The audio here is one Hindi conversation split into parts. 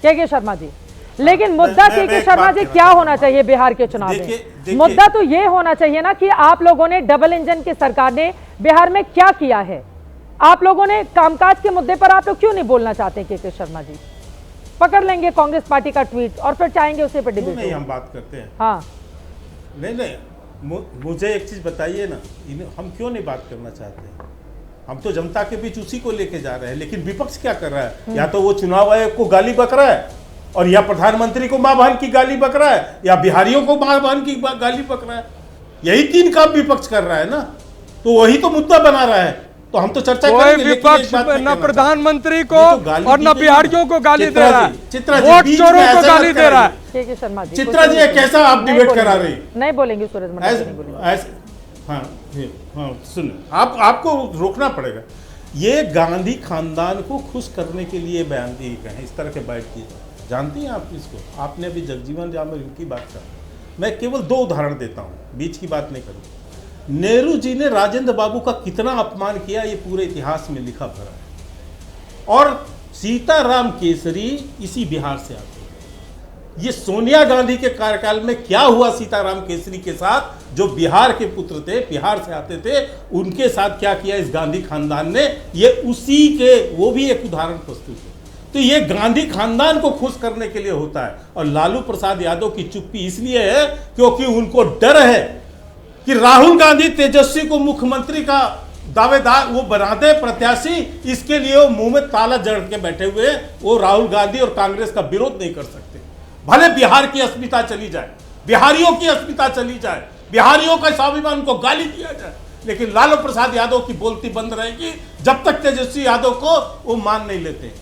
के शर्मा जी। लेकिन मुद्दा के शर्मा जी क्या होना चाहिए बिहार के चुनाव में? मुद्दा तो ये होना चाहिए ना कि आप लोगों ने डबल इंजन की सरकार ने बिहार में क्या किया है। आप लोगों ने कामकाज के मुद्दे पर आप लोग क्यों नहीं बोलना चाहते के शर्मा जी? पकड़ लेंगे कांग्रेस पार्टी का ट्वीट और फिर चाहेंगे उसी पर डिबेट। नहीं हम बात करते हैं। हाँ नहीं मुझे एक चीज बताइए ना, हम क्यों नहीं बात करना चाहते? हम तो जनता के बीच उसी को लेके जा रहे हैं, लेकिन विपक्ष क्या कर रहा है? या तो वो चुनाव आयोग को गाली बक रहा है, और या प्रधानमंत्री को मां बहन की गाली बक रहा है, या बिहारियों को मां बहन की गाली बक रहा है। यही तीन काम विपक्ष कर रहा है ना, तो वही तो मुद्दा बना रहा है। तो हम तो चर्चा करेंगे। विपक्ष न प्रधानमंत्री को और न बिहारियों को गाली दे रहा है, वोट चोरों को गाली दे रहा है। शर्मा जी, चित्रा जी कैसा आप डिबेट करा रही? नहीं बोलेंगे सूरज मंडल। हाँ सुन, आपको रोकना पड़ेगा। ये गांधी खानदान को खुश करने के लिए बयान दिए गए हैं, इस तरह के बैठ दिए। जानती हैं आप इसको? आपने अभी जगजीवन राम की बात कर, मैं केवल 2 उदाहरण देता हूँ, बीच की बात नहीं करूँगा। नेहरू जी ने राजेंद्र बाबू का कितना अपमान किया, ये पूरे इतिहास में लिखा भरा है। और सीताराम केसरी इसी बिहार से आते हैं। ये सोनिया गांधी के कार्यकाल में क्या हुआ सीताराम केसरी के साथ, जो बिहार के पुत्र थे, बिहार से आते थे, उनके साथ क्या किया इस गांधी खानदान ने, ये उसी के वो भी एक उदाहरण प्रस्तुत है। तो ये गांधी खानदान को खुश करने के लिए होता है। और लालू प्रसाद यादव की चुप्पी इसलिए है क्योंकि उनको डर है कि राहुल गांधी तेजस्वी को मुख्यमंत्री का दावेदार वो बना दे प्रत्याशी, इसके लिए वो मुंह में ताला जड़ के बैठे हुए हैं। वो राहुल गांधी और कांग्रेस का विरोध नहीं कर सकते। भले बिहार की अस्मिता चली जाए, बिहारियों की अस्मिता चली जाए, बिहारियों का स्वाभिमान को गाली दिया जाए, लेकिन लालू प्रसाद यादव की बोलती बंद रहेगी जब तक तेजस्वी यादव को वो मान नहीं लेते।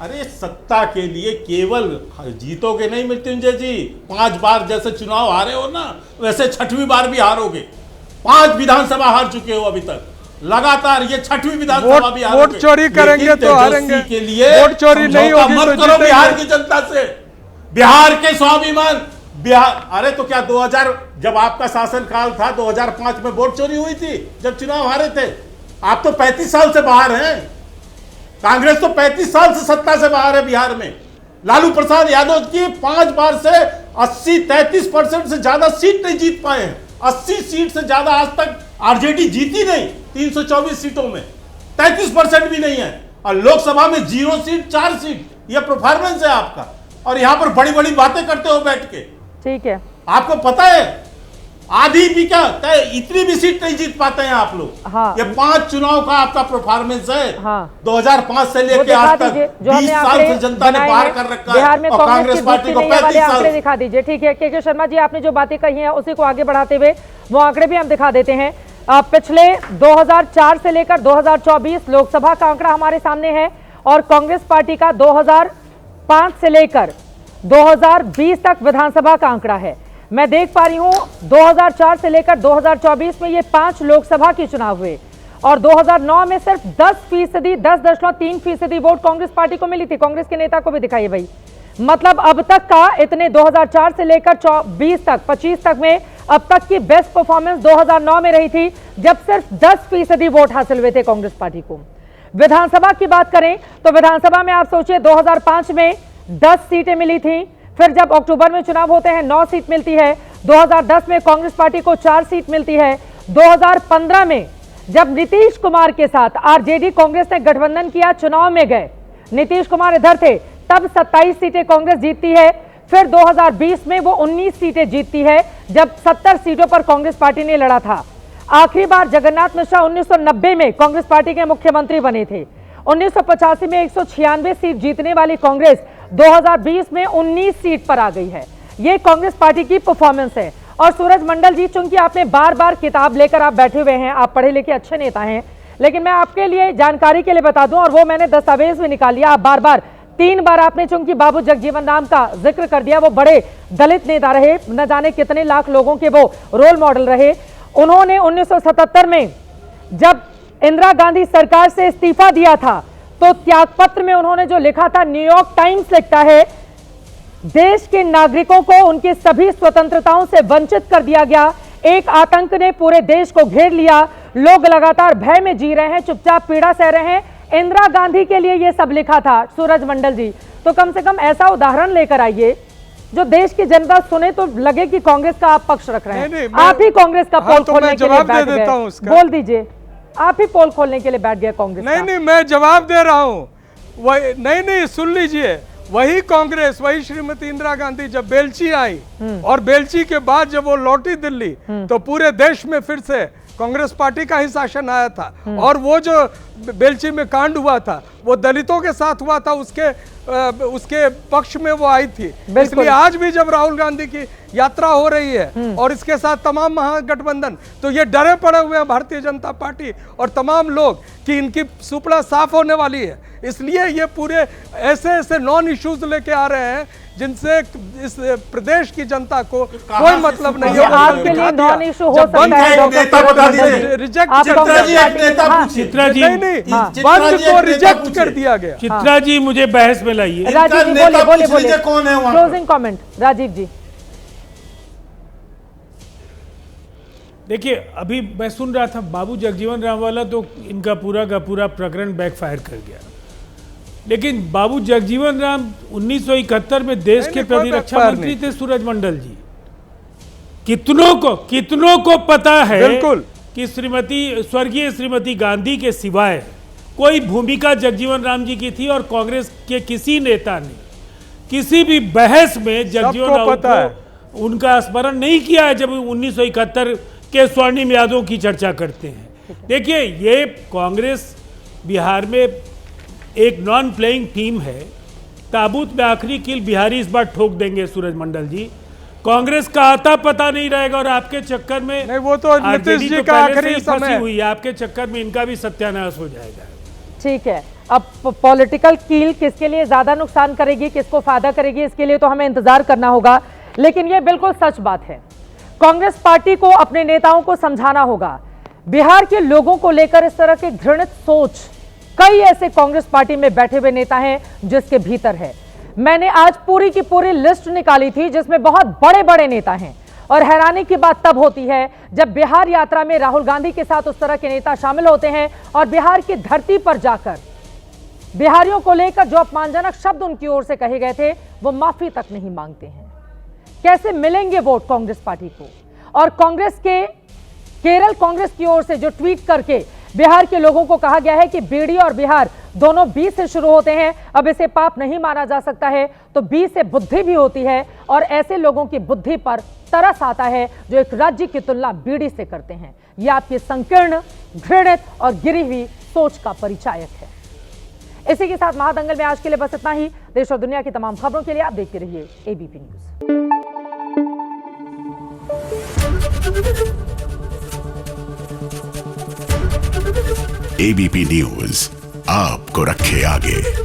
अरे सत्ता के लिए केवल जीतोगे नहीं मृत्युंजय जी, 5 बार जैसे चुनाव हारे हो ना, वैसे 6वीं बार भी हारोगे। 5 विधानसभा हार चुके हो अभी तक लगातार, ये 6वीं विधानसभा भी हारोगे। वोट चोरी करेंगे तो हारेंगे, के लिए वोट चोरी नहीं होगी मत करो बिहार की जनता से, बिहार के स्वाभिमान। बिहार, अरे तो क्या 2000 जब आपका शासन काल था, 2005 में वोट चोरी हुई थी जब चुनाव हारे थे? आप तो 35 साल से बाहर हैं। कांग्रेस तो 35 साल से सत्ता से बाहर है बिहार में। लालू प्रसाद यादव की 5 बार से 33% से ज्यादा सीट नहीं जीत पाए हैं। 80 सीट से ज्यादा आज तक आरजेडी जीती नहीं। 324 सीटों में 33% भी नहीं है, और लोकसभा में 0 सीट, 4 सीट। यह परफॉर्मेंस है आपका, और यहां पर बड़ी बड़ी बातें करते हो बैठ के। ठीक है, आपको पता है आधी भी क्या इतनी भी सीट नहीं जीत पाते हैं आप लोग। हाँ। ये 5 चुनाव का आपका परफॉर्मेंस है। हाँ। 2005 से लेकर आज तक 20 साल से जनता ने बाहर कर रखा है, बिहार में और कांग्रेस पार्टी को 35 साल। आंकड़े दिखा दीजिए। ठीक है के शर्मा जी, आपने जो बातें कही हैं उसी को आगे बढ़ाते हुए वो आंकड़े भी हम दिखा देते हैं। पिछले 2004 से लेकर 2024 लोकसभा का आंकड़ा हमारे सामने है, और कांग्रेस पार्टी का 2005 से लेकर 2020 तक विधानसभा का आंकड़ा है। मैं देख पा रही हूं 2004 से लेकर 2024 में ये 5 लोकसभा के चुनाव हुए, और 2009 में सिर्फ 10.3% वोट कांग्रेस पार्टी को मिली थी। कांग्रेस के नेता को भी दिखाइए भाई। मतलब अब तक का इतने 2004 से लेकर 20 तक 25 तक में अब तक की बेस्ट परफॉर्मेंस 2009 में रही थी, जब सिर्फ 10% वोट हासिल हुए थे कांग्रेस पार्टी को। विधानसभा की बात करें तो विधानसभा में आप सोचिए 2005 में 10 सीटें मिली थी, फिर जब अक्टूबर में चुनाव होते हैं 9 सीट मिलती है। 2010 में कांग्रेस पार्टी को 4 सीट मिलती है। 2015 में जब नीतीश कुमार के साथ आरजेडी कांग्रेस ने गठबंधन किया, चुनाव में गए, नीतीश कुमार इधर थे, तब 27 सीटें कांग्रेस जीतती है। फिर 2020 में वो 19 सीटें जीतती है, जब 70 सीटों पर कांग्रेस पार्टी ने लड़ा था। आखिरी बार जगन्नाथ मिश्रा 1990 में कांग्रेस पार्टी के मुख्यमंत्री बने थे। 1985 में 196 सीट जीतने वाली कांग्रेस 2020 में 19 सीट पर आ गई है। ये कांग्रेस पार्टी की परफॉर्मेंस है। और सूरज मंडल जी, चूंकि आपने बार बार किताब लेकर आप बैठे हुए हैं, आप पढ़े लिखे अच्छे नेता हैं, लेकिन मैं आपके लिए जानकारी के लिए बता दूं, और वो मैंने दस्तावेज भी निकाल लिया। आप बार बार 3 बार आपने चूंकि बाबू जगजीवन राम का जिक्र कर दिया। वो बड़े दलित नेता रहे, न जाने कितने लाख लोगों के वो रोल मॉडल रहे। उन्होंने 1977 में जब इंदिरा गांधी सरकार से इस्तीफा दिया था, तो त्यागपत्र में उन्होंने जो लिखा था, न्यूयॉर्क टाइम्स लिखता है, देश के नागरिकों को उनकी सभी स्वतंत्रताओं से वंचित कर दिया गया। एक आतंक ने पूरे देश को घेर लिया। लोग लगातार भय में जी रहे हैं, चुपचाप पीड़ा सह रहे हैं। इंदिरा गांधी के लिए यह सब लिखा था सूरज मंडल जी। तो कम से कम ऐसा उदाहरण लेकर आइए जो देश की जनता सुने तो लगे कि कांग्रेस का आप पक्ष रख रहे हैं। नहीं, आप ही कांग्रेस का पोल तो खोलने मैं के लिए जवाब बैठ दे देता हूं गए। उसका। बोल दीजिए, आप ही पोल खोलने के लिए बैठ गए कांग्रेस का। नहीं, मैं जवाब दे रहा हूं। वही नहीं, सुन लीजिए, वही कांग्रेस, वही श्रीमती इंदिरा गांधी जब बेलची आई और बेलची के बाद जब वो लौटी दिल्ली तो पूरे देश में फिर से कांग्रेस पार्टी का ही शासन आया था। और वो जो बेलची में कांड हुआ था वो दलितों के साथ हुआ था, उसके पक्ष में वो आई थी। इसलिए आज भी जब राहुल गांधी की यात्रा हो रही है और इसके साथ तमाम महागठबंधन, तो ये डरे पड़े हुए हैं भारतीय जनता पार्टी और तमाम लोग कि इनकी सुपड़ा साफ होने वाली है। इसलिए ये पूरे ऐसे नॉन इश्यूज लेके आ रहे हैं जिनसे इस प्रदेश की जनता को कोई मतलब नहीं है। आपके लिए नॉन इशू हो सकता है चित्रा जी, बंद को रिजेक्ट कर दिया गया। चित्रा जी मुझे बहस में लाइए। राजीव जी बोलिए, कौन है वहां? क्लोजिंग कमेंट राजीव जी। देखिए, अभी मैं सुन रहा था बाबू जगजीवन राम वाला, तो इनका पूरा का पूरा प्रकरण बैकफायर कर गया। लेकिन बाबू जगजीवन राम 1971 में देश के प्रतिरक्षा मंत्री थे, सूरजमंडल जी। कितनों को पता है बिल्कुल कि स्वर्गीय श्रीमती गांधी के सिवाय कोई भूमिका जगजीवन राम जी की थी, और कांग्रेस के किसी नेता ने किसी भी बहस में जगजीवन राम को उनका स्मरण नहीं किया है जब 1971 के स्वर्णिम यादों की चर्चा करते हैं। देखिए, ये कांग्रेस बिहार में एक नॉन प्लेइंग टीम है। ताबूत में आखिरी कील बिहारी इस बार ठोक देंगे सूरजमंडल जी। कांग्रेस का आता पता नहीं रहेगा, और आपके चक्कर में नहीं, वो तो नीतीश जी का आखिरी समय हुई, आपके चक्कर में इनका भी सत्यानाश हो जाएगा। ठीक है, अब पॉलिटिकल कील किसके लिए ज्यादा नुकसान करेगी, किसको फायदा करेगी, इसके लिए तो हमें इंतजार करना होगा। लेकिन यह बिल्कुल सच बात है, कांग्रेस पार्टी को अपने नेताओं को समझाना होगा। बिहार के लोगों को लेकर इस तरह की घृणित सोच कई ऐसे कांग्रेस पार्टी में बैठे हुए नेता हैं जिसके भीतर है। मैंने आज पूरी की पूरी लिस्ट निकाली थी जिसमें बहुत बड़े बड़े नेता हैं, और हैरानी की बात तब होती है जब बिहार यात्रा में राहुल गांधी के साथ उस तरह के नेता शामिल होते हैं और बिहार की धरती पर जाकर बिहारियों को लेकर जो अपमानजनक शब्द उनकी ओर से कहे गए थे वो माफी तक नहीं मांगते हैं। कैसे मिलेंगे वोट कांग्रेस पार्टी को? और कांग्रेस के केरल कांग्रेस की ओर से जो ट्वीट करके बिहार के लोगों को कहा गया है कि बीड़ी और बिहार दोनों बी से शुरू होते हैं, अब इसे पाप नहीं माना जा सकता है, तो बी से बुद्धि भी होती है, और ऐसे लोगों की बुद्धि पर तरस आता है जो एक राज्य की तुलना बीड़ी से करते हैं। यह आपकी संकीर्ण, घृणित और गिरी हुई सोच का परिचायक है। इसी के साथ महादंगल में आज के लिए बस इतना ही। देश और दुनिया की तमाम खबरों के लिए आप देखते रहिए एबीपी न्यूज। एबीपी न्यूज आपको रखे आगे।